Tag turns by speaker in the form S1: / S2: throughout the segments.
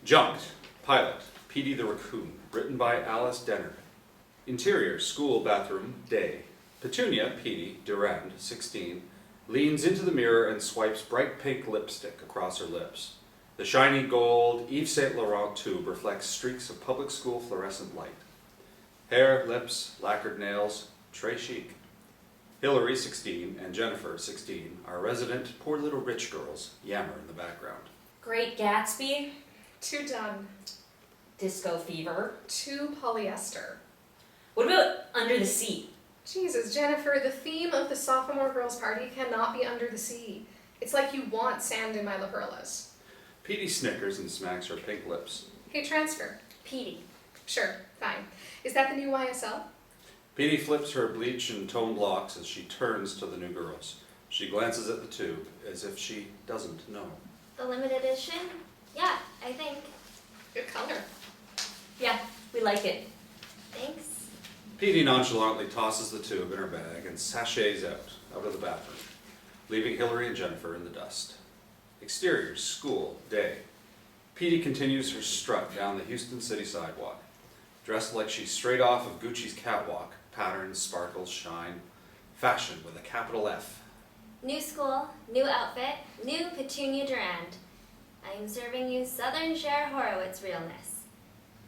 S1: Junked, pilot, Petey the Raccoon, written by Alice Dennard. Interior, school bathroom, day. Petunia, Petey, Durand, 16, leans into the mirror and swipes bright pink lipstick across her lips. The shiny gold Yves Saint Laurent tube reflects streaks of public school fluorescent light. Hair, lips, lacquered nails, très chic. Hillary, 16, and Jennifer, 16, are resident poor little rich girls, yammer in the background.
S2: Great Gatsby.
S3: Too done.
S2: Disco Fever.
S3: Too polyester.
S2: What about Under the Sea?
S3: Jesus, Jennifer, the theme of the sophomore girls' party cannot be under the sea. It's like you want sand in my La Perlas.
S1: Petey snickers and smacks her pink lips.
S3: Hey, transfer.
S2: Petey.
S3: Sure, fine. Is that the new YSL?
S1: Petey flips her bleach and toned locks as she turns to the new girls. She glances at the tube as if she doesn't know.
S4: The limited edition? Yeah, I think.
S3: Good color.
S2: Yeah, we like it.
S4: Thanks.
S1: Petey nonchalantly tosses the tube in her bag and sachets out of the bathroom, leaving Hillary and Jennifer in the dust. Exterior, school, day. Petey continues her strut down the Houston City sidewalk, dressed like she's straight off of Gucci's catwalk, patterns, sparkles, shine, fashion with a capital F.
S4: New school, new outfit, new Petunia Durand. I am serving you Southern Cher Horowitz realness.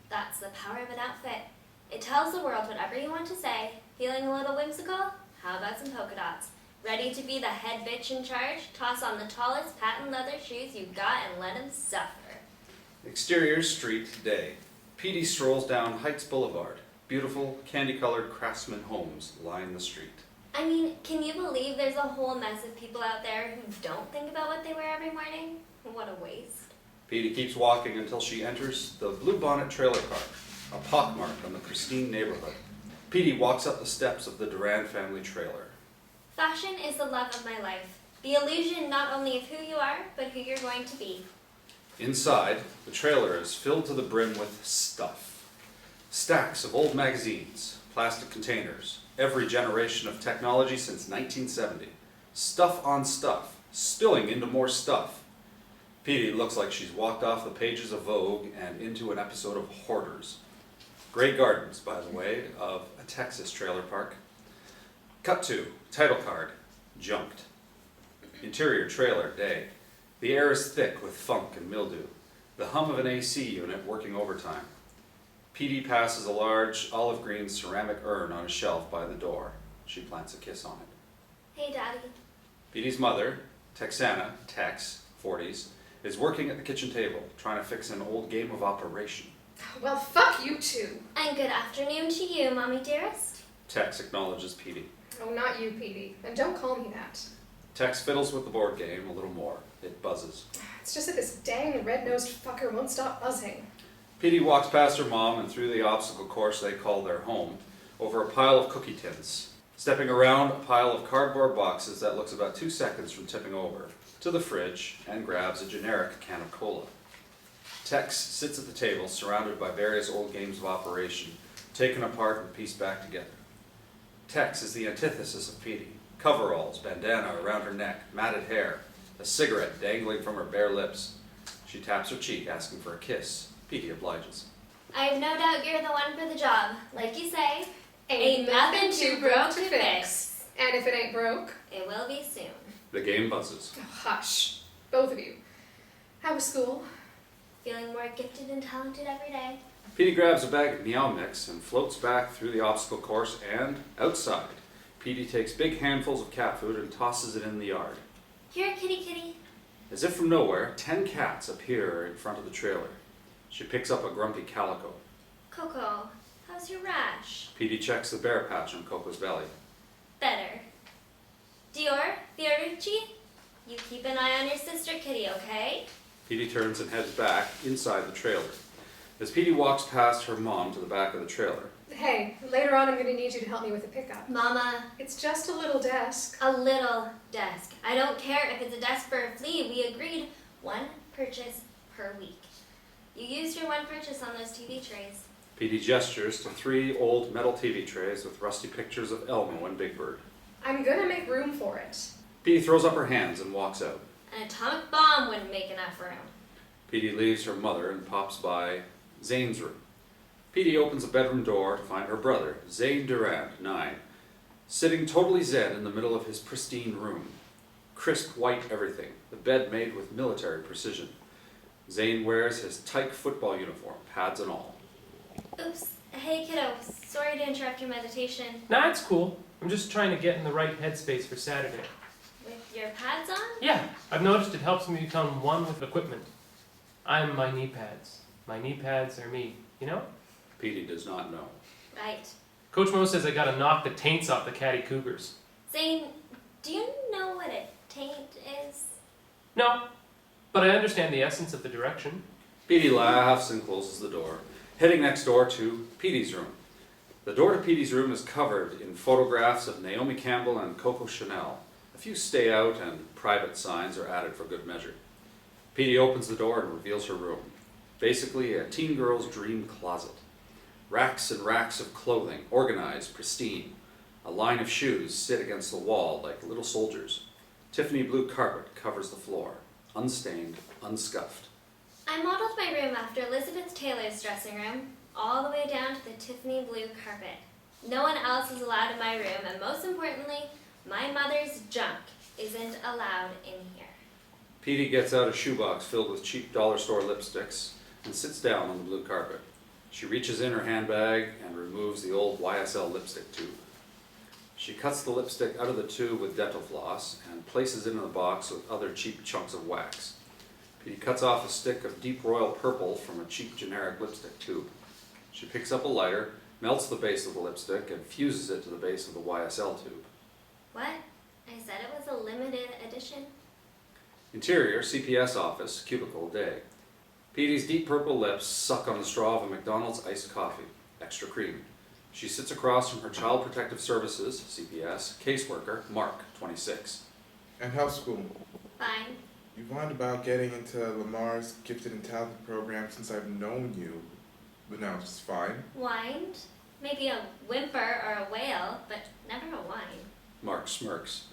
S4: That's the power of an outfit. It tells the world whatever you want to say. Feeling a little whimsical? How about some polka dots? Ready to be the head bitch in charge? Toss on the tallest patent leather shoes you got and let him suffer.
S1: Exterior, street, day. Petey strolls down Heights Boulevard. Beautiful, candy-colored craftsman homes line the street.
S4: I mean, can you believe there's a whole mess of people out there who don't think about what they wear every morning? What a waste.
S1: Petey keeps walking until she enters the Blue Bonnet trailer park, a pockmark on the pristine neighborhood. Petey walks up the steps of the Durand family trailer.
S4: Fashion is the love of my life. The illusion not only of who you are, but who you're going to be.
S1: Inside, the trailer is filled to the brim with stuff. Stacks of old magazines, plastic containers, every generation of technology since 1970. Stuff on stuff, spilling into more stuff. Petey looks like she's walked off the pages of Vogue and into an episode of Hoarders. Great gardens, by the way, of a Texas trailer park. Cut to, title card, Junked. Interior trailer, day. The air is thick with funk and mildew. The hum of an AC unit working overtime. Petey passes a large olive green ceramic urn on a shelf by the door. She plants a kiss on it.
S4: Hey, Daddy.
S1: Petey's mother, Texana, Tex, 40s, is working at the kitchen table, trying to fix an old game of Operation.
S3: Well, fuck you two.
S4: And good afternoon to you, Mommy dearest.
S1: Tex acknowledges Petey.
S3: Oh, not you, Petey. And don't call me that.
S1: Tex fiddles with the board game a little more. It buzzes.
S3: It's just that this dang red-nosed fucker won't stop buzzing.
S1: Petey walks past her mom and through the obstacle course they call their home, over a pile of cookie tins, stepping around a pile of cardboard boxes that looks about 2 seconds from tipping over, to the fridge and grabs a generic can of cola. Tex sits at the table surrounded by various old games of Operation, taken apart and pieced back together. Tex is the antithesis of Petey. Coveralls, bandana around her neck, matted hair, a cigarette dangling from her bare lips. She taps her cheek, asking for a kiss. Petey obliges.
S4: I have no doubt you're the one for the job. Like you say,
S3: Ain't nothing too broke to fix. And if it ain't broke,
S4: it will be soon.
S1: The game buzzes.
S3: oh, hush. Both of you. How was school?
S4: Feeling more gifted and talented every day.
S1: Petey grabs a bag of Meow Mix and floats back through the obstacle course and, outside, Petey takes big handfuls of cat food and tosses it in the yard.
S4: Here, kitty kitty.
S1: As if from nowhere, 10 cats appear in front of the trailer. She picks up a grumpy calico.
S4: Coco, how's your rash?
S1: Petey checks the bare patch on Coco's belly.
S4: Better. Dior, Fiorucci, you keep an eye on your sister kitty, okay?
S1: Petey turns and heads back inside the trailer. As Petey walks past her mom to the back of the trailer,
S3: Hey, later on I'm going to need you to help me with the pickup.
S4: Mama,
S3: It's just a little desk.
S4: a little desk. I don't care if it's a desk for a flea. We agreed 1 purchase per week. You used your 1 purchase on those TV trays.
S1: Petey gestures to 3 old metal TV trays with rusty pictures of Elmo and Big Bird.
S3: I'm going to make room for it.
S1: Petey throws up her hands and walks out.
S4: An atomic bomb wouldn't make enough room.
S1: Petey leaves her mother and pops by Zane's room. Petey opens a bedroom door to find her brother, Zane Durand, 9, sitting totally zen in the middle of his pristine room. Crisp white everything, the bed made with military precision. Zane wears his tyke football uniform, pads and all.
S4: Oops. Hey, kiddo. Sorry to interrupt your meditation.
S5: Nah, it's cool. I'm just trying to get in the right headspace for Saturday.
S4: With your pads on?
S5: Yeah, I've noticed it helps me become one with equipment. I'm my knee pads. My knee pads are me, you know?
S1: Petey does not know.
S4: Right.
S5: Coach Mo says I gotta knock the taints off the catty cougars.
S4: Zane, do you know what a taint is?
S5: No, but I understand the essence of the direction.
S1: Petey laughs and closes the door, heading next door to Petey's room. The door to Petey's room is covered in photographs of Naomi Campbell and Coco Chanel. A few stay out and private signs are added for good measure. Petey opens the door and reveals her room. Basically a teen girl's dream closet. Racks and racks of clothing, organized, pristine. A line of shoes sit against the wall like little soldiers. Tiffany blue carpet covers the floor, unstained, unscuffed.
S4: I modeled my room after Elizabeth Taylor's dressing room, all the way down to the Tiffany blue carpet. No one else is allowed in my room, and most importantly, my mother's junk isn't allowed in here.
S1: Petey gets out a shoebox filled with cheap dollar store lipsticks and sits down on the blue carpet. She reaches in her handbag and removes the old YSL lipstick tube. She cuts the lipstick out of the tube with dental floss and places it in a box with other cheap chunks of wax. Petey cuts off a stick of deep royal purple from a cheap generic lipstick tube. She picks up a lighter, melts the base of the lipstick, and fuses it to the base of the YSL tube.
S4: What? I said it was a limited edition?
S1: Interior, CPS office, cubicle, day. Petey's deep purple lips suck on the straw of a McDonald's iced coffee, extra cream. She sits across from her Child Protective Services, CPS, caseworker, Mark, 26.
S6: And how's school?
S4: Fine.
S6: You've whined about getting into Lamar's Gifted and Talented program since I've known you, but now it's fine.
S4: Whined? Maybe a whimper or a wail, but never a whine.
S1: Mark smirks.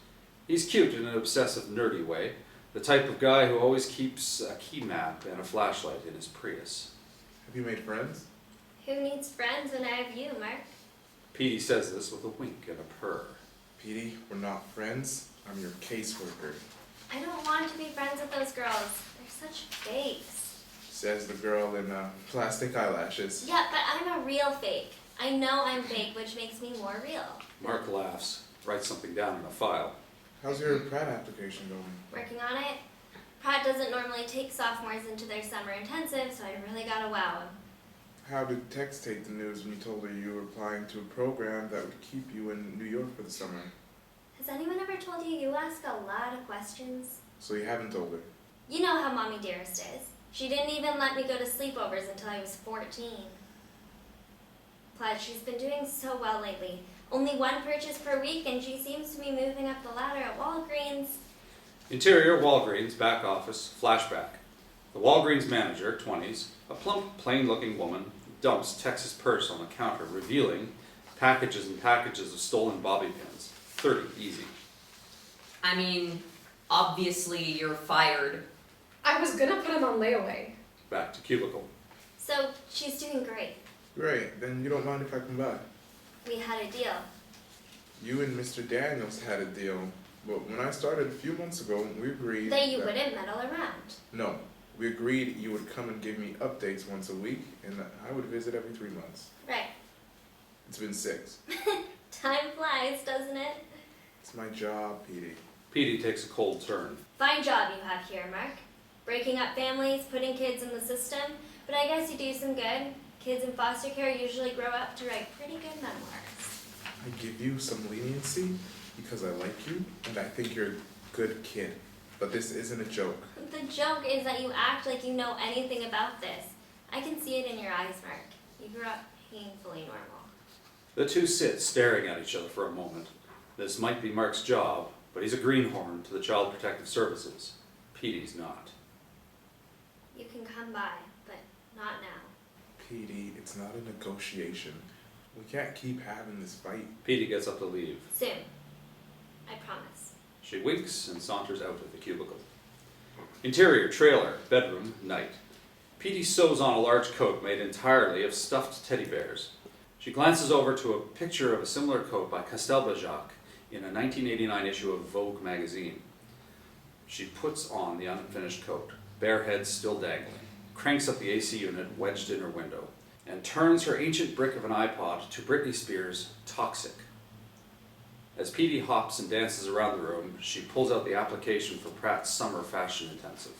S1: He's cute in an obsessive, nerdy way, the type of guy who always keeps a key map and a flashlight in his Prius.
S6: Have you made friends?
S4: Who needs friends when I have you, Mark?
S1: Petey says this with a wink and a purr.
S6: Petey, we're not friends. I'm your caseworker.
S4: I don't want to be friends with those girls. They're such fakes.
S6: Says the girl in plastic eyelashes.
S4: Yeah, but I'm a real fake. I know I'm fake, which makes me more real.
S1: Mark laughs, writes something down in a file.
S6: How's your Pratt application going?
S4: Working on it. Pratt doesn't normally take sophomores into their summer intensive, so I really gotta wow him.
S6: How did Tex take the news when you told her you were applying to a program that would keep you in New York for the summer?
S4: Has anyone ever told you you ask a lot of questions?
S6: So you haven't told her.
S4: You know how Mommy Dearest is. She didn't even let me go to sleepovers until I was 14. Plus, she's been doing so well lately. Only one purchase per week, and she seems to be moving up the ladder at Walgreens.
S1: Interior, Walgreens, back office, flashback. The Walgreens manager, 20s, a plump, plain-looking woman, dumps Tex's purse on the counter, revealing packages and packages of stolen bobby pins. 30, easy.
S2: I mean, obviously you're fired.
S3: I was gonna put him on layaway.
S1: Back to cubicle.
S4: So, she's doing great.
S6: Great, then you don't mind if I come by.
S4: We had a deal.
S6: You and Mr. Daniels had a deal, but when I started a few months ago, we agreed
S4: That you wouldn't meddle around.
S6: No, we agreed you would come and give me updates once a week, and that I would visit every 3 months.
S4: Right.
S6: It's been 6.
S4: Time flies, doesn't it?
S6: It's my job, Petey.
S1: Petey takes a cold turn.
S4: Fine job you have here, Mark. Breaking up families, putting kids in the system, but I guess you do some good. Kids in foster care usually grow up to write pretty good memoirs.
S6: I give you some leniency because I like you, and I think you're a good kid. But this isn't a joke.
S4: The joke is that you act like you know anything about this. I can see it in your eyes, Mark. You grew up painfully normal.
S1: The two sit staring at each other for a moment. This might be Mark's job, but he's a greenhorn to the Child Protective Services. Petey's not.
S4: You can come by, but not now.
S6: Petey, it's not a negotiation. We can't keep having this fight.
S1: Petey gets up to leave.
S4: Soon. I promise.
S1: She winks and saunters out of the cubicle. Interior, trailer, bedroom, night. Petey sews on a large coat made entirely of stuffed teddy bears. She glances over to a picture of a similar coat by Castelbajac in a 1989 issue of Vogue magazine. She puts on the unfinished coat, bare head still dangling, cranks up the AC unit wedged in her window, and turns her ancient brick of an iPod to Britney Spears' Toxic. As Petey hops and dances around the room, she pulls out the application for Pratt's Summer Fashion Intensive.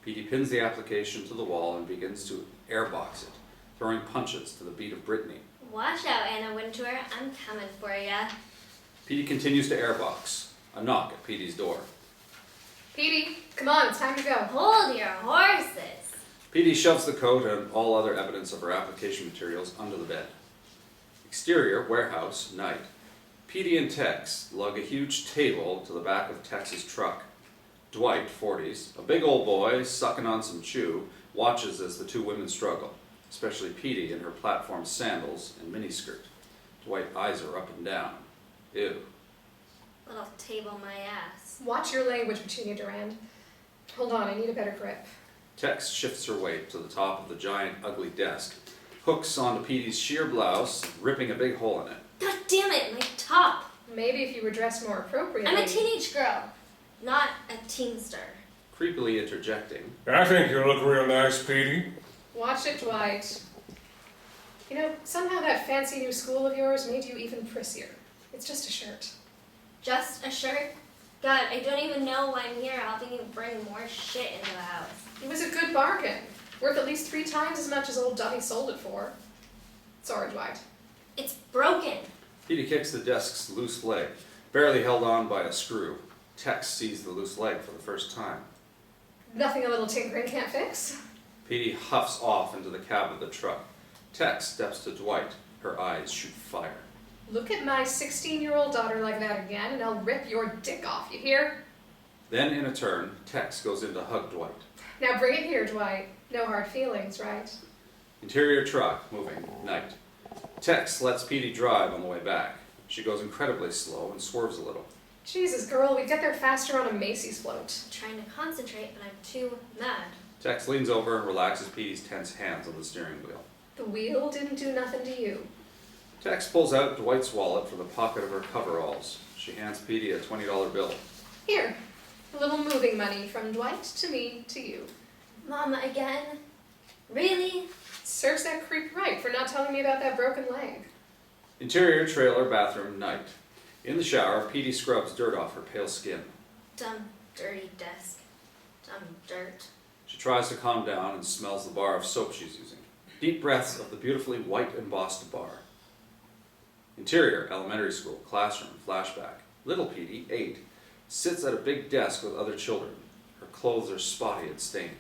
S1: Petey pins the application to the wall and begins to airbox it, throwing punches to the beat of Britney.
S4: Watch out, Anna Wintour. I'm coming for ya.
S1: Petey continues to airbox. A knock at Petey's door.
S3: Petey, come on, it's time to go.
S4: Hold your horses.
S1: Petey shoves the coat and all other evidence of her application materials under the bed. Exterior, warehouse, night. Petey and Tex lug a huge table to the back of Tex's truck. Dwight, 40s, a big old boy sucking on some chew, watches as the two women struggle, especially Petey in her platform sandals and miniskirt. Dwight eyes her up and down. Ew.
S4: Little table my ass.
S3: Watch your language, Petunia Durand. Hold on, I need a better grip.
S1: Tex shifts her weight to the top of the giant, ugly desk, hooks onto Petey's sheer blouse, ripping a big hole in it.
S4: God damn it, my top.
S3: Maybe if you were dressed more appropriately.
S4: I'm a teenage girl, not a teenster.
S1: Creepily interjecting.
S7: I think you look real nice, Petey.
S3: Watch it, Dwight. You know, somehow that fancy new school of yours made you even prissier. It's just a shirt.
S4: Just a shirt? God, I don't even know why I'm here helping you bring more shit into the house.
S3: It was a good bargain. Worth at least 3 times as much as old Dummy sold it for. Sorry, Dwight.
S4: It's broken.
S1: Petey kicks the desk's loose leg, barely held on by a screw. Tex sees the loose leg for the first time.
S3: Nothing a little tinkering can't fix.
S1: Petey huffs off into the cab of the truck. Tex steps to Dwight. Her eyes shoot fire.
S3: Look at my 16-year-old daughter like that again, and I'll rip your dick off, you hear?
S1: Then, in a turn, Tex goes in to hug Dwight.
S3: Now bring it here, Dwight. No hard feelings, right?
S1: Interior truck, moving, night. Tex lets Petey drive on the way back. She goes incredibly slow and swerves a little.
S3: Jesus, girl, we'd get there faster on a Macy's float.
S4: I'm trying to concentrate, but I'm too mad.
S1: Tex leans over and relaxes Petey's tense hands on the steering wheel.
S3: The wheel didn't do nothing to you.
S1: Tex pulls out Dwight's wallet from the pocket of her coveralls. She hands Petey a $20 bill.
S3: Here, a little moving money from Dwight to me to you.
S4: Mama again? Really?
S3: Serves that creep right for not telling me about that broken leg.
S1: Interior trailer bathroom, night. In the shower, Petey scrubs dirt off her pale skin.
S4: Dumb, dirty desk. Dumb dirt.
S1: She tries to calm down and smells the bar of soap she's using. Deep breaths of the beautifully white embossed bar. Interior, elementary school, classroom, flashback. Little Petey, 8, sits at a big desk with other children. Her clothes are spotty and stained.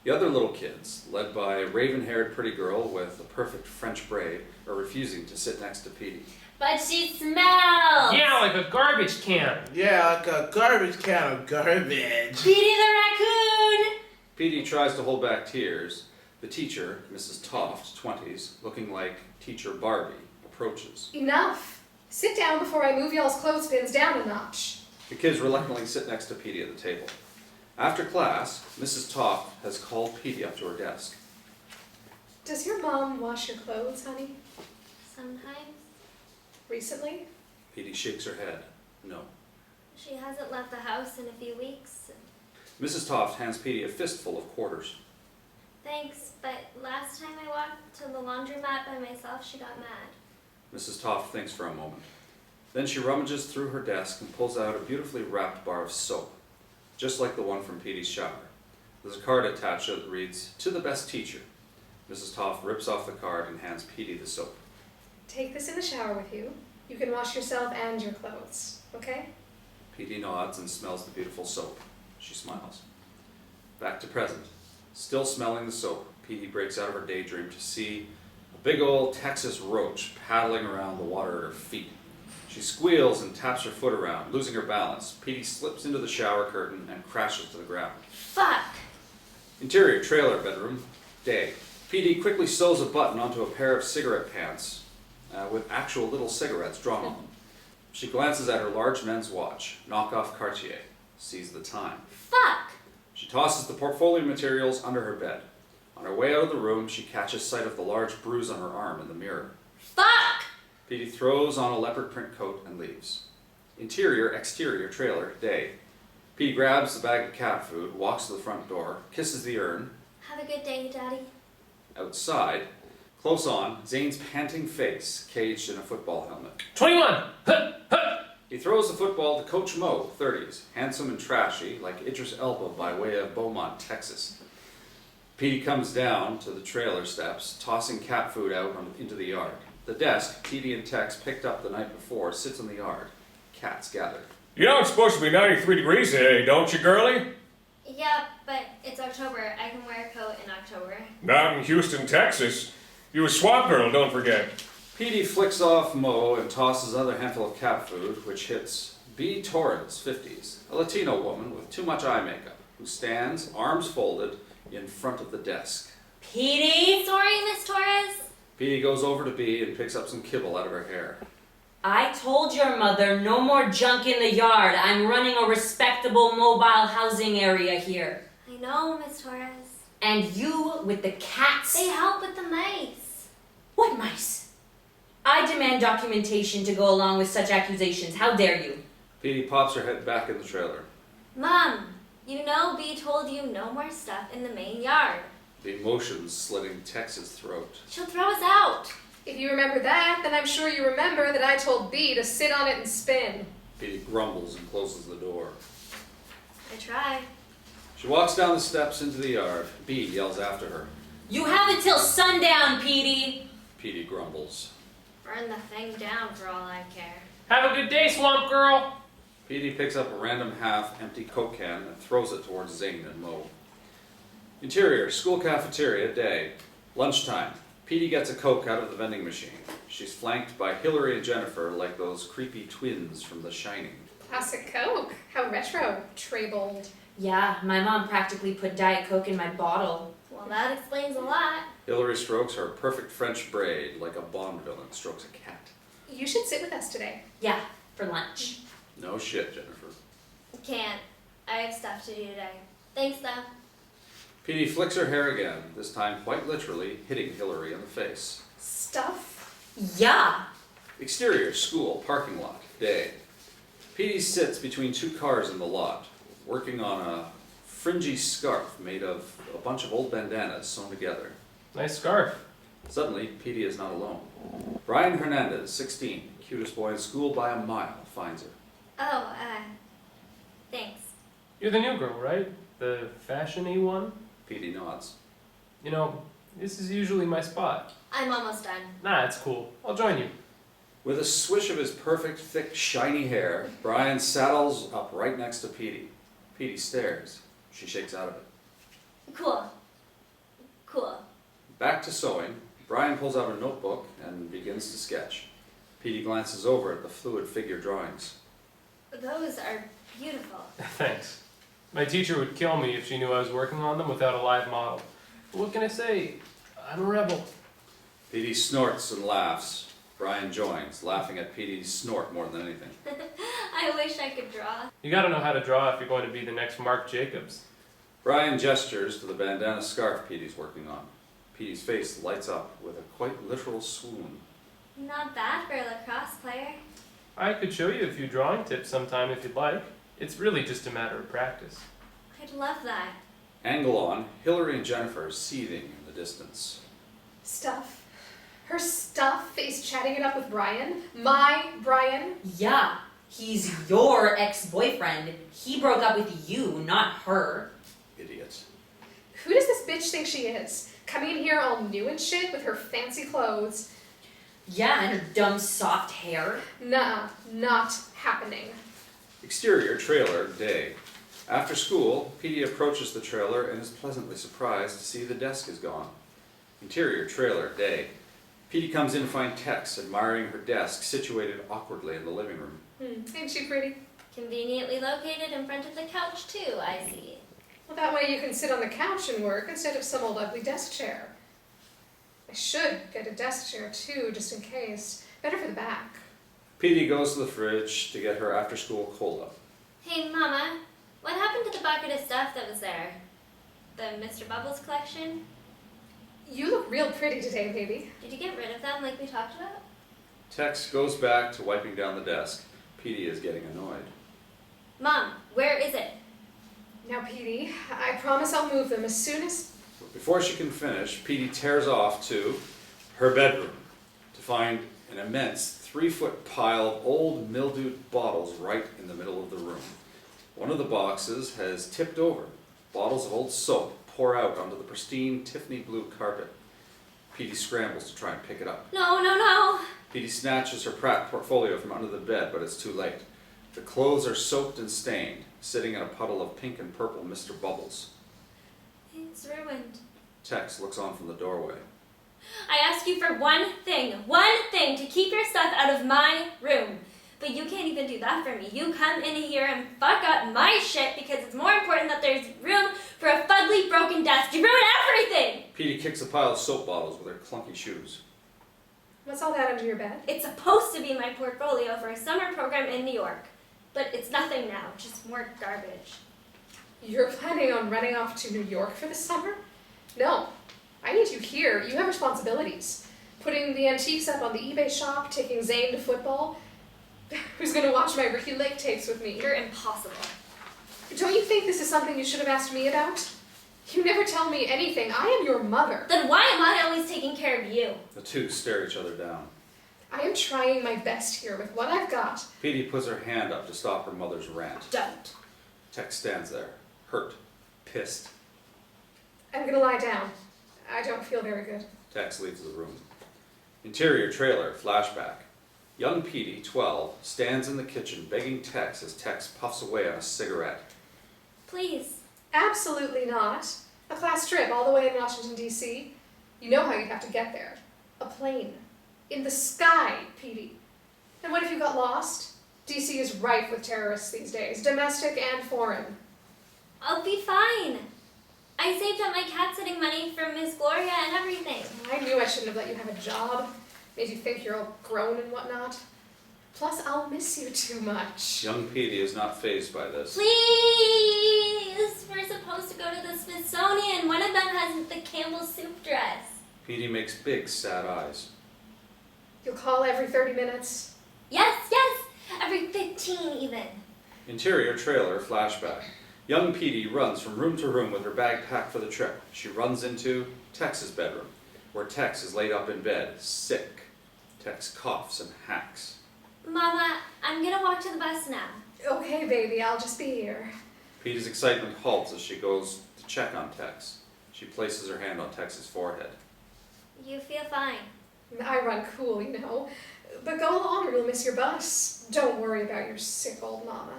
S1: The other little kids, led by a raven-haired pretty girl with a perfect French braid, are refusing to sit next to Petey.
S4: But she smells!
S5: Yeah, like a garbage can.
S8: Yeah, like a garbage can of garbage.
S4: Petey the raccoon!
S1: Petey tries to hold back tears. The teacher, Mrs. Toft, 20s, looking like Teacher Barbie, approaches.
S3: Enough! Sit down before I move y'all's clothespins down a notch.
S1: The kids reluctantly sit next to Petey at the table. After class, Mrs. Toft has called Petey up to her desk.
S3: Does your mom wash your clothes, honey?
S4: Sometimes.
S3: Recently?
S1: Petey shakes her head. No.
S4: She hasn't left the house in a few weeks.
S1: Mrs. Toft hands Petey a fistful of quarters.
S4: Thanks, but last time I walked to the laundromat by myself, she got mad.
S1: Mrs. Toft thinks for a moment. Then she rummages through her desk and pulls out a beautifully wrapped bar of soap, just like the one from Petey's shower. There's a card attached that reads, "To the best teacher." Mrs. Toft rips off the card and hands Petey the soap.
S3: Take this in the shower with you. You can wash yourself and your clothes, okay?
S1: Petey nods and smells the beautiful soap. She smiles. Back to present. Still smelling the soap, Petey breaks out of her daydream to see a big old Texas roach paddling around the water at her feet. She squeals and taps her foot around, losing her balance. Petey slips into the shower curtain and crashes to the ground.
S4: Fuck!
S1: Interior trailer bedroom, day. Petey quickly sews a button onto a pair of cigarette pants with actual little cigarettes drawn on them. She glances at her large men's watch, knockoff Cartier, sees the time.
S4: Fuck!
S1: She tosses the portfolio materials under her bed. On her way out of the room, she catches sight of the large bruise on her arm in the mirror.
S2: Fuck!
S1: Petey throws on a leopard print coat and leaves. Interior, exterior, trailer, day. Petey grabs the bag of cat food, walks to the front door, kisses the urn.
S4: Have a good day, Daddy.
S1: Outside, close on, Zane's panting face, caged in a football helmet.
S5: 21! Huh, huh.
S1: He throws the football to Coach Mo, 30s, handsome and trashy, like Idris Elba by way of Beaumont, Texas. Petey comes down to the trailer steps, tossing cat food out into the yard. The desk, Petey and Tex picked up the night before, sits in the yard. Cats gather.
S7: You know it's supposed to be 93 degrees today, don't you, girlie?
S4: Yeah, but it's October. I can wear a coat in October.
S7: Not in Houston, Texas. You a swamp girl, don't forget.
S1: Petey flicks off Mo and tosses another handful of cat food, which hits B. Torres, 50s, a Latino woman with too much eye makeup, who stands, arms folded, in front of the desk.
S2: Petey?
S4: Sorry, Miss Torres.
S1: Petey goes over to B and picks up some kibble out of her hair.
S2: I told your mother no more junk in the yard. I'm running a respectable mobile housing area here.
S4: I know, Miss Torres.
S2: And you with the cats.
S4: They help with the mice.
S2: What mice? I demand documentation to go along with such accusations. How dare you?
S1: Petey pops her head back in the trailer.
S4: Mom, you know B told you no more stuff in the main yard.
S1: The emotions slitting Tex's throat.
S4: She'll throw us out.
S3: If you remember that, then I'm sure you remember that I told B to sit on it and spin.
S1: Petey grumbles and closes the door.
S4: I try.
S1: She walks down the steps into the yard. B yells after her.
S2: You have until sundown, Petey.
S1: Petey grumbles.
S4: Burn the thing down for all I care.
S5: Have a good day, swamp girl!
S1: Petey picks up a random half-empty Coke can and throws it towards Zane and Mo. Interior, school cafeteria, day. Lunchtime. Petey gets a Coke out of the vending machine. She's flanked by Hillary and Jennifer like those creepy twins from The Shining.
S3: Classic Coke. How retro. Treybold.
S2: Yeah, my mom practically put Diet Coke in my bottle.
S4: Well, that explains a lot.
S1: Hillary strokes her perfect French braid like a Bond villain strokes a cat.
S3: You should sit with us today.
S2: Yeah, for lunch.
S1: No shit, Jennifer.
S4: Can't. I have stuff to do today. Thanks, though.
S1: Petey flicks her hair again, this time quite literally hitting Hillary in the face.
S3: Stuff?
S2: Yeah.
S1: Exterior, school, parking lot, day. Petey sits between two cars in the lot, working on a fringy scarf made of a bunch of old bandanas sewn together.
S5: Nice scarf.
S1: Suddenly, Petey is not alone. Brian Hernandez, 16, cutest boy in school by a mile, finds her.
S4: Oh, thanks.
S5: You're the new girl, right? The fashion-y one?
S1: Petey nods.
S5: You know, this is usually my spot.
S4: I'm almost done.
S5: Nah, it's cool. I'll join you.
S1: With a swish of his perfect, thick, shiny hair, Brian saddles up right next to Petey. Petey stares. She shakes out of it.
S4: Cool. Cool.
S1: Back to sewing, Brian pulls out a notebook and begins to sketch. Petey glances over at the fluid figure drawings.
S4: Those are beautiful.
S5: Thanks. My teacher would kill me if she knew I was working on them without a live model. But what can I say? I'm a rebel.
S1: Petey snorts and laughs. Brian joins, laughing at Petey's snort more than anything.
S4: I wish I could draw.
S5: You gotta know how to draw if you're going to be the next Mark Jacobs.
S1: Brian gestures to the bandana scarf Petey's working on. Petey's face lights up with a quite literal swoon.
S4: Not bad for a lacrosse player.
S5: I could show you a few drawing tips sometime if you'd like. It's really just a matter of practice.
S4: I'd love that.
S1: Angle on, Hillary and Jennifer seething in the distance.
S3: Stuff. Her stuff is chatting it up with Brian. My Brian.
S2: Yeah, he's your ex-boyfriend. He broke up with you, not her.
S1: Idiot.
S3: Who does this bitch think she is? Coming in here all new and shit with her fancy clothes.
S2: Yeah, and her dumb soft hair.
S3: Nuh-uh, not happening.
S1: Exterior, trailer, day. After school, Petey approaches the trailer and is pleasantly surprised to see the desk is gone. Interior, trailer, day. Petey comes in to find Tex admiring her desk situated awkwardly in the living room.
S3: Ain't she pretty?
S4: Conveniently located in front of the couch, too, I see.
S3: Well, that way you can sit on the couch and work instead of some old ugly desk chair. I should get a desk chair too, just in case. Better for the back.
S1: Petey goes to the fridge to get her after-school cola.
S4: Hey, Mama, what happened to the bucket of stuff that was there? The Mr. Bubbles collection?
S3: You look real pretty today, baby.
S4: Did you get rid of them like we talked about?
S1: Tex goes back to wiping down the desk. Petey is getting annoyed.
S4: Mom, where is it?
S3: Now, Petey, I promise I'll move them as soon as...
S1: But before she can finish, Petey tears off to her bedroom to find an immense 3-foot pile of old mildewed bottles right in the middle of the room. One of the boxes has tipped over. Bottles of old soap pour out onto the pristine Tiffany blue carpet. Petey scrambles to try and pick it up.
S4: No, no, no.
S1: Petey snatches her Pratt portfolio from under the bed, but it's too late. The clothes are soaked and stained, sitting in a puddle of pink and purple Mr. Bubbles.
S4: It's ruined.
S1: Tex looks on from the doorway.
S4: I ask you for one thing, to keep your stuff out of my room. But you can't even do that for me. You come in here and fuck up my shit because it's more important that there's room for a fugly broken desk. You ruin everything!
S1: Petey kicks a pile of soap bottles with her clunky shoes.
S3: What's all that under your bed?
S4: It's supposed to be my portfolio for a summer program in New York. But it's nothing now, just more garbage.
S3: You're planning on running off to New York for the summer? No. I need you here. You have responsibilities. Putting the antiques up on the eBay shop, taking Zane to football. Who's going to watch my Ricky Lake tapes with me?
S4: You're impossible.
S3: Don't you think this is something you should have asked me about? You never tell me anything. I am your mother.
S4: Then why am I always taking care of you?
S1: The two stare each other down.
S3: I am trying my best here with what I've got.
S1: Petey puts her hand up to stop her mother's rant.
S4: Don't.
S1: Tex stands there, hurt, pissed.
S3: I'm going to lie down. I don't feel very good.
S1: Tex leaves the room. Interior trailer, flashback. Young Petey, 12, stands in the kitchen begging Tex as Tex puffs away on a cigarette.
S4: Please.
S3: Absolutely not. A class trip all the way in Washington, D.C. You know how you'd have to get there. A plane. In the sky, Petey. And what if you got lost? D.C. is rife with terrorists these days, domestic and foreign.
S4: I'll be fine. I saved up my cat-sitting money from Miss Gloria and everything.
S3: I knew I shouldn't have let you have a job. Made you think you're all grown and whatnot. Plus, I'll miss you too much.
S1: Young Petey is not fazed by this.
S4: Please! We're supposed to go to the Smithsonian. One of them has the Campbell soup dress.
S1: Petey makes big, sad eyes.
S3: You'll call every 30 minutes?
S4: Yes, yes! Every 15 even.
S1: Interior trailer, flashback. Young Petey runs from room to room with her bag packed for the trip. She runs into Tex's bedroom, where Tex is laid up in bed, sick. Tex coughs and hacks.
S4: Mama, I'm gonna walk to the bus now.
S3: Okay, baby, I'll just be here.
S1: Petey's excitement halts as she goes to check on Tex. She places her hand on Tex's forehead.
S4: You feel fine.
S3: I run cool, you know. But go along or you'll miss your bus. Don't worry about your sick old mama.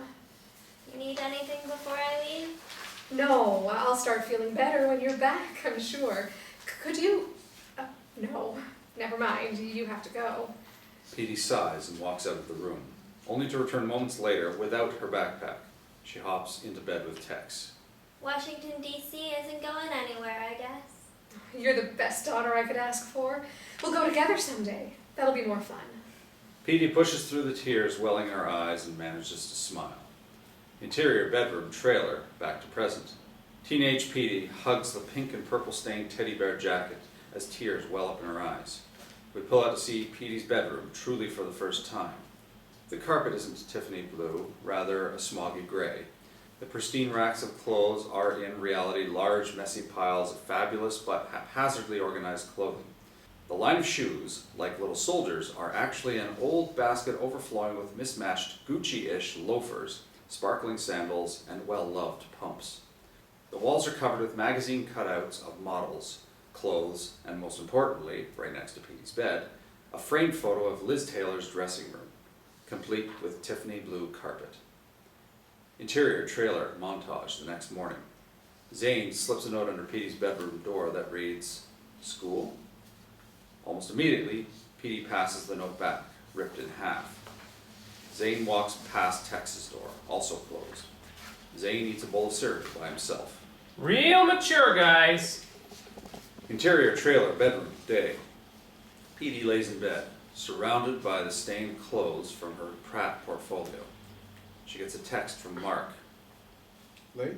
S4: You need anything before I leave?
S3: No, I'll start feeling better when you're back, I'm sure. Could you... no, never mind, you have to go.
S1: Petey sighs and walks out of the room, only to return moments later without her backpack. She hops into bed with Tex.
S4: Washington, D.C. isn't going anywhere, I guess.
S3: You're the best daughter I could ask for. We'll go together someday. That'll be more fun.
S1: Petey pushes through the tears welling in her eyes and manages to smile. Interior bedroom, trailer, back to present. Teenage Petey hugs the pink and purple stained teddy bear jacket as tears well up in her eyes. We pull out to see Petey's bedroom, truly for the first time. The carpet isn't Tiffany blue, rather a smoggy gray. The pristine racks of clothes are in reality large, messy piles of fabulous but haphazardly organized clothing. The line of shoes, like little soldiers, are actually an old basket overflowing with mismatched Gucci-ish loafers, sparkling sandals, and well-loved pumps. The walls are covered with magazine cutouts of models, clothes, and most importantly, right next to Petey's bed, a framed photo of Liz Taylor's dressing room, complete with Tiffany blue carpet. Interior trailer montage the next morning. Zane slips a note under Petey's bedroom door that reads, "School?" Almost immediately, Petey passes the note back, ripped in half. Zane walks past Tex's door, also closed. Zane eats a bowl of cereal by himself.
S5: Real mature, guys.
S1: Interior trailer, bedroom, day. Petey lays in bed, surrounded by the stained clothes from her Pratt portfolio. She gets a text from Mark.
S6: Late?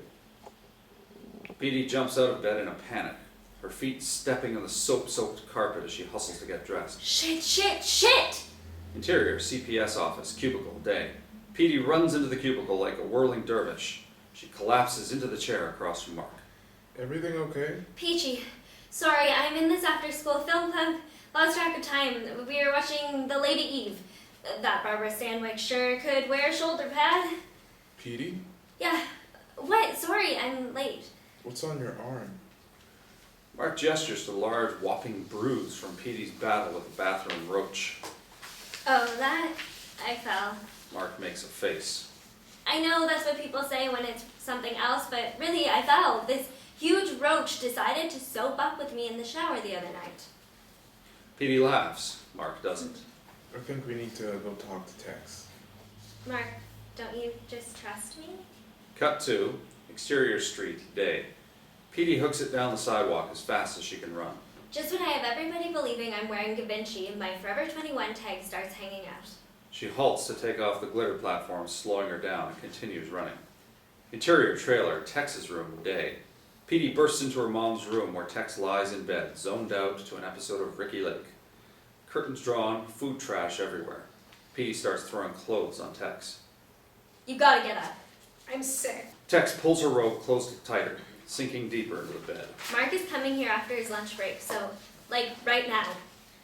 S1: Petey jumps out of bed in a panic. her feet stepping on the soap-soaked carpet as she hustles to get dressed.
S2: Shit!
S1: Interior, CPS office, cubicle, day. Petey runs into the cubicle like a whirling dervish. She collapses into the chair across from Mark.
S6: Everything okay?
S4: Peachy, sorry, I'm in this after-school film club. Lost track of time. We were watching The Lady Eve. That Barbara Stanwyck sure could wear a shoulder pad.
S6: Petey?
S4: Yeah. What? Sorry, I'm late.
S6: What's on your arm?
S1: Mark gestures to the large, whopping bruise from Petey's battle with the bathroom roach.
S4: Oh, that? I fell.
S1: Mark makes a face.
S4: I know that's what people say when it's something else, but really, I fell. This huge roach decided to soap up with me in the shower the other night.
S1: Petey laughs. Mark doesn't.
S6: I think we need to go talk to Tex.
S4: Mark, don't you just trust me?
S1: Cut to exterior street, day. Petey hooks it down the sidewalk as fast as she can run.
S4: Just when I have everybody believing I'm wearing Da Vinci, my Forever 21 tag starts hanging out.
S1: She halts to take off the glitter platform, slowing her down, and continues running. Interior trailer, Tex's room, day. Petey bursts into her mom's room where Tex lies in bed, zoned out to an episode of Ricky Lake. Curtains drawn, food trash everywhere. Petey starts throwing clothes on Tex.
S4: You gotta get up.
S3: I'm sick.
S1: Tex pulls her robe close tighter, sinking deeper into the bed.
S4: Mark is coming here after his lunch break, so, like, right now.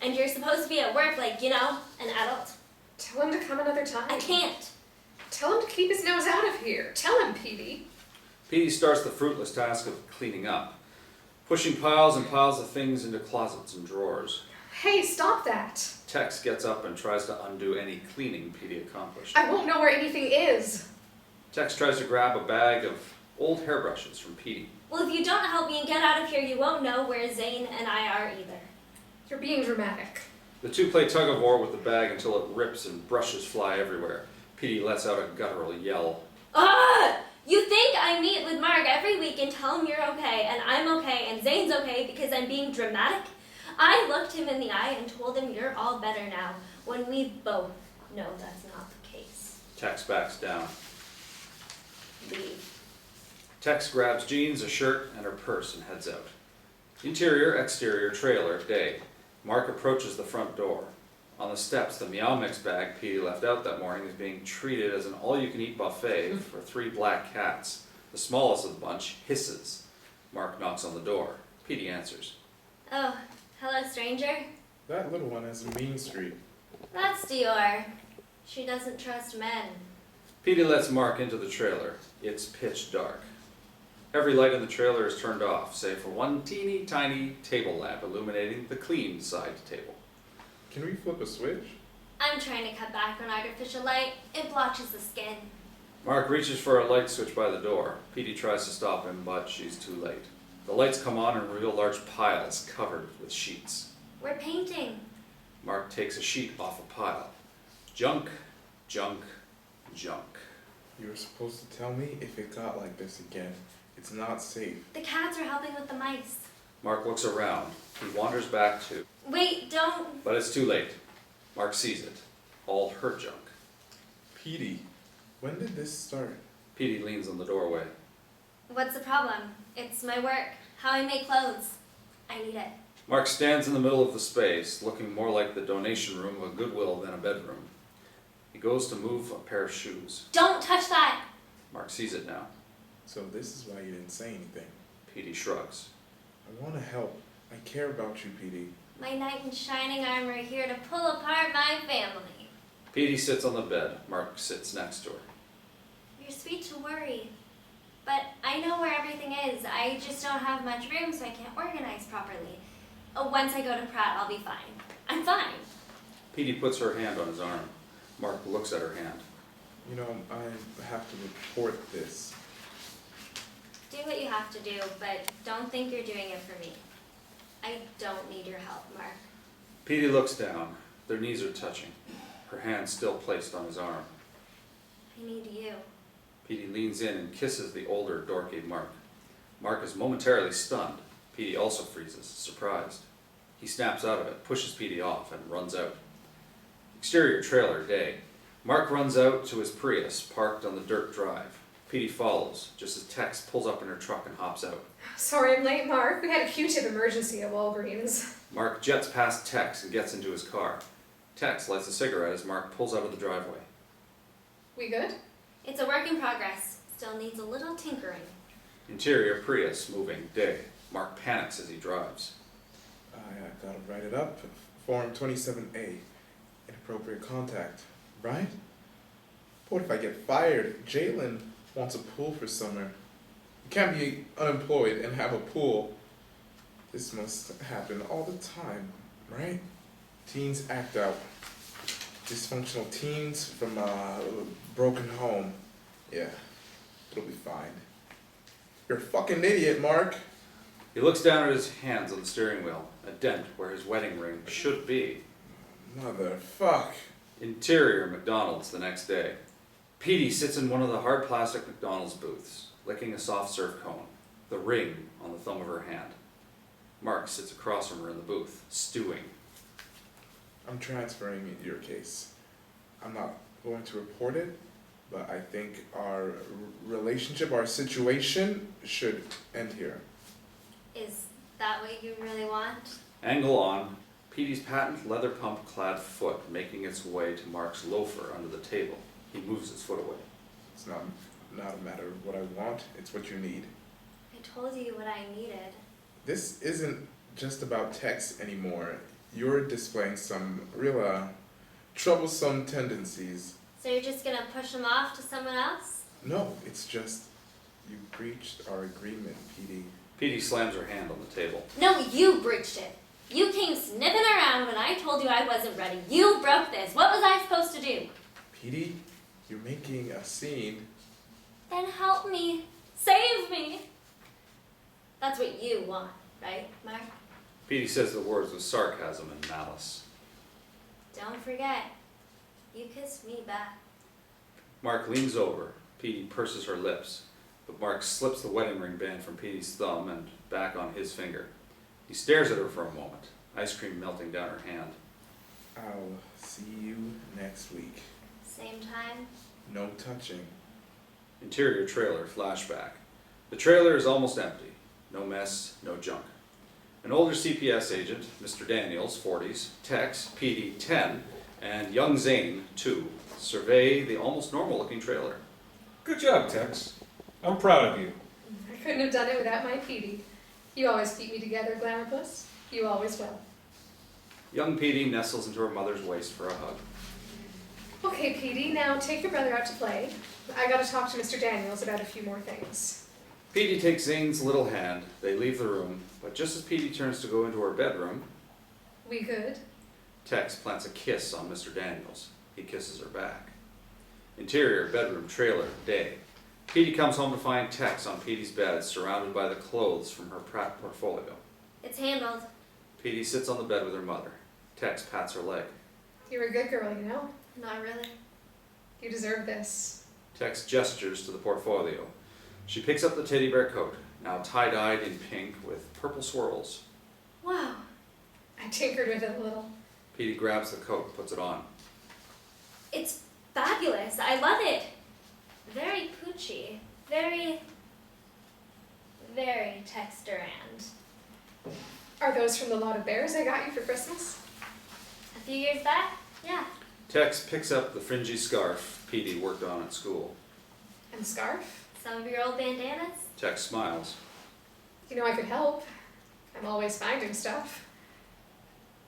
S4: And you're supposed to be at work, like, you know, an adult.
S3: Tell him to come another time.
S4: I can't.
S3: Tell him to keep his nose out of here. Tell him, Petey.
S1: Petey starts the fruitless task of cleaning up, pushing piles and piles of things into closets and drawers.
S3: Hey, stop that.
S1: Tex gets up and tries to undo any cleaning Petey accomplished.
S3: I won't know where anything is.
S1: Tex tries to grab a bag of old hairbrushes from Petey.
S4: Well, if you don't help me and get out of here, you won't know where Zane and I are either.
S3: You're being dramatic.
S1: The two play tug-of-war with the bag until it rips and brushes fly everywhere. Petey lets out a guttural yell.
S4: Ugh! You think I meet with Mark every week and tell him you're okay, and I'm okay, and Zane's okay because I'm being dramatic? I looked him in the eye and told him you're all better now, when we both know that's not the case.
S1: Tex backs down.
S4: Leave.
S1: Tex grabs jeans, a shirt, and her purse and heads out. Interior, exterior, trailer, day. Mark approaches the front door. On the steps, the Meow Mix bag Petey left out that morning is being treated as an all-you-can-eat buffet for 3 black cats. The smallest of the bunch hisses. Mark knocks on the door. Petey answers.
S4: Oh, hello, stranger.
S6: That little one has a mean streak.
S4: That's Dior. She doesn't trust men.
S1: Petey lets Mark into the trailer. It's pitch dark. Every light in the trailer is turned off, save for one teeny tiny table lamp illuminating the clean side table.
S6: Can we flip a switch?
S4: I'm trying to cut back on artificial light. It blotches the skin.
S1: Mark reaches for a light switch by the door. Petey tries to stop him, but she's too late. The lights come on and reveal large piles covered with sheets.
S4: We're painting.
S1: Mark takes a sheet off a pile. Junk, junk, junk.
S6: You were supposed to tell me if it got like this again. It's not safe.
S4: The cats are helping with the mice.
S1: Mark looks around. He wanders back to,
S4: Wait, don't.
S1: but it's too late. Mark sees it. All her junk.
S6: Petey, when did this start?
S1: Petey leans on the doorway.
S4: What's the problem? It's my work. How I make clothes. I need it.
S1: Mark stands in the middle of the space, looking more like the donation room of a Goodwill than a bedroom. He goes to move a pair of shoes.
S4: Don't touch that!
S1: Mark sees it now.
S6: So this is why you didn't say anything.
S1: Petey shrugs.
S6: I want to help. I care about you, Petey.
S4: My knight in shining armor here to pull apart my family.
S1: Petey sits on the bed. Mark sits next to her.
S4: You're sweet to worry. But I know where everything is. I just don't have much room, so I can't organize properly. Oh, once I go to Pratt, I'll be fine. I'm fine.
S1: Petey puts her hand on his arm. Mark looks at her hand.
S6: You know, I have to report this.
S4: Do what you have to do, but don't think you're doing it for me. I don't need your help, Mark.
S1: Petey looks down. Their knees are touching. Her hand still placed on his arm.
S4: I need you.
S1: Petey leans in and kisses the older, dorky Mark. Mark is momentarily stunned. Petey also freezes, surprised. He snaps out of it, pushes Petey off, and runs out. Exterior trailer, day. Mark runs out to his Prius, parked on the dirt drive. Petey follows, just as Tex pulls up in her truck and hops out.
S3: Sorry I'm late, Mark. We had a Q-tip emergency at Walgreens.
S1: Mark jets past Tex and gets into his car. Tex lights a cigarette as Mark pulls out of the driveway.
S3: We good?
S4: It's a work in progress. Still needs a little tinkering.
S1: Interior Prius moving, day. Mark panics as he drives.
S6: I gotta write it up. Form 27A. Inappropriate contact, right? What if I get fired? Jalen wants a pool for summer. You can't be unemployed and have a pool. This must happen all the time, right? Teens act out. Dysfunctional teens from a broken home. Yeah, it'll be fine. You're a fucking idiot, Mark.
S1: He looks down at his hands on the steering wheel, a dent where his wedding ring should be.
S6: Motherfuck.
S1: Interior McDonald's the next day. Petey sits in one of the hard plastic McDonald's booths, licking a soft serve cone, the ring on the thumb of her hand. Mark sits across from her in the booth, stewing.
S6: I'm transferring your case. I'm not going to report it, but I think our relationship, our situation should end here.
S4: Is that what you really want?
S1: Angle on, Petey's patent leather pump clad foot making its way to Mark's loafer under the table. He moves his foot away.
S6: It's not a matter of what I want, it's what you need.
S4: I told you what I needed.
S6: This isn't just about text anymore. You're displaying some real troublesome tendencies.
S4: So you're just gonna push them off to someone else?
S6: No, it's just you breached our agreement, Petey.
S1: Petey slams her hand on the table.
S4: No, you breached it. You came sniffing around when I told you I wasn't ready. You broke this. What was I supposed to do?
S6: Petey, you're making a scene.
S4: Then help me. Save me. That's what you want, right, Mark?
S1: Petey says the words with sarcasm and malice.
S4: Don't forget, you kissed me back.
S1: Mark leans over. Petey purses her lips, but Mark slips the wedding ring band from Petey's thumb and back on his finger. He stares at her for a moment, ice cream melting down her hand.
S6: I'll see you next week.
S4: Same time?
S6: No touching.
S1: Interior trailer flashback. The trailer is almost empty. No mess, no junk. An older CPS agent, Mr. Daniels, 40s, Tex, Petey, 10, and young Zane, 2, survey the almost normal-looking trailer.
S7: Good job, Tex. I'm proud of you.
S3: I couldn't have done it without my Petey. You always keep me together, Glamourpuss. You always will.
S1: Young Petey nestles into her mother's waist for a hug.
S3: Okay, Petey, now take your brother out to play. I gotta talk to Mr. Daniels about a few more things.
S1: Petey takes Zane's little hand. They leave the room, but just as Petey turns to go into her bedroom,
S3: We good?
S1: Tex plants a kiss on Mr. Daniels. He kisses her back. Interior bedroom trailer, day. Petey comes home to find Tex on Petey's bed, surrounded by the clothes from her Pratt portfolio.
S4: It's handled.
S1: Petey sits on the bed with her mother. Tex pats her leg.
S3: You're a good girl, you know?
S4: Not really.
S3: You deserve this.
S1: Tex gestures to the portfolio. She picks up the teddy bear coat, now tie-dyed in pink with purple swirls.
S4: Wow.
S3: I tinkered with it a little.
S1: Petey grabs the coat, puts it on.
S4: It's fabulous. I love it. Very poochy. Very Tex Durand.
S3: Are those from the lot of bears I got you for Christmas?
S4: A few years back? Yeah.
S1: Tex picks up the fringy scarf Petey worked on at school.
S3: And the scarf?
S4: Some of your old bandanas?
S1: Tex smiles.
S3: You know I could help. I'm always finding stuff.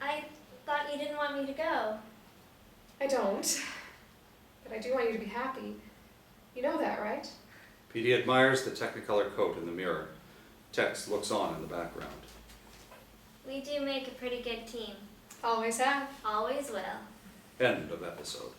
S4: I thought you didn't want me to go.
S3: I don't. But I do want you to be happy. You know that, right?
S1: Petey admires the Technicolor coat in the mirror. Tex looks on in the background.
S4: We do make a pretty good team.
S3: Always have.
S4: Always will.
S1: End of episode.